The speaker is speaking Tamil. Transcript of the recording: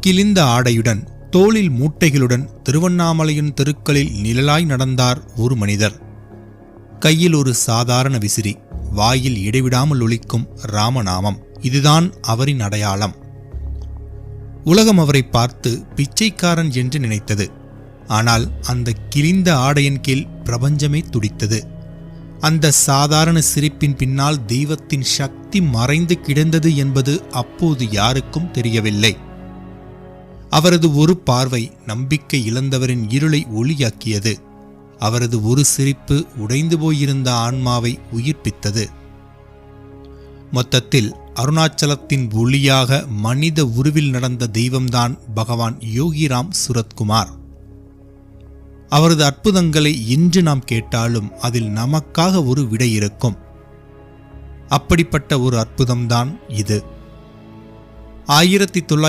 கிழிந்த ஆடையுடன் தோளில் மூட்டைகளுடன் திருவண்ணாமலையின் தெருக்களில் நிழலாய் நடந்தார் ஒரு மனிதர். கையில் ஒரு சாதாரண விசிறி, வாயில் இடைவிடாமல் ஒலிக்கும் ராமநாமம். இதுதான் அவரின் அடையாளம். உலகம் அவரை பார்த்து பிச்சைக்காரன் என்று நினைத்தது. ஆனால் அந்த கிழிந்த ஆடையின் கீழ் பிரபஞ்சமே துடித்தது. அந்த சாதாரண சிரிப்பின் பின்னால் தெய்வத்தின் சக்தி மறைந்து கிடந்தது என்பது அப்போது யாருக்கும் தெரியவில்லை. அவரது ஒரு பார்வை நம்பிக்கை இழந்தவரின் இருளை ஒளியாக்கியது. அவரது ஒரு சிரிப்பு உடைந்து போயிருந்த ஆன்மாவை உயிர்ப்பித்தது. மொத்தத்தில் அருணாச்சலத்தின் ஒளியாக மனித உருவில் நடந்த தெய்வம்தான் பகவான் யோகிராம் சுரத்குமார். அவரது அற்புதங்களை இன்று நாம் கேட்டாலும் அதில் நமக்காக ஒரு விடை இருக்கும். அப்படிப்பட்ட ஒரு அற்புதம்தான் இது. 1900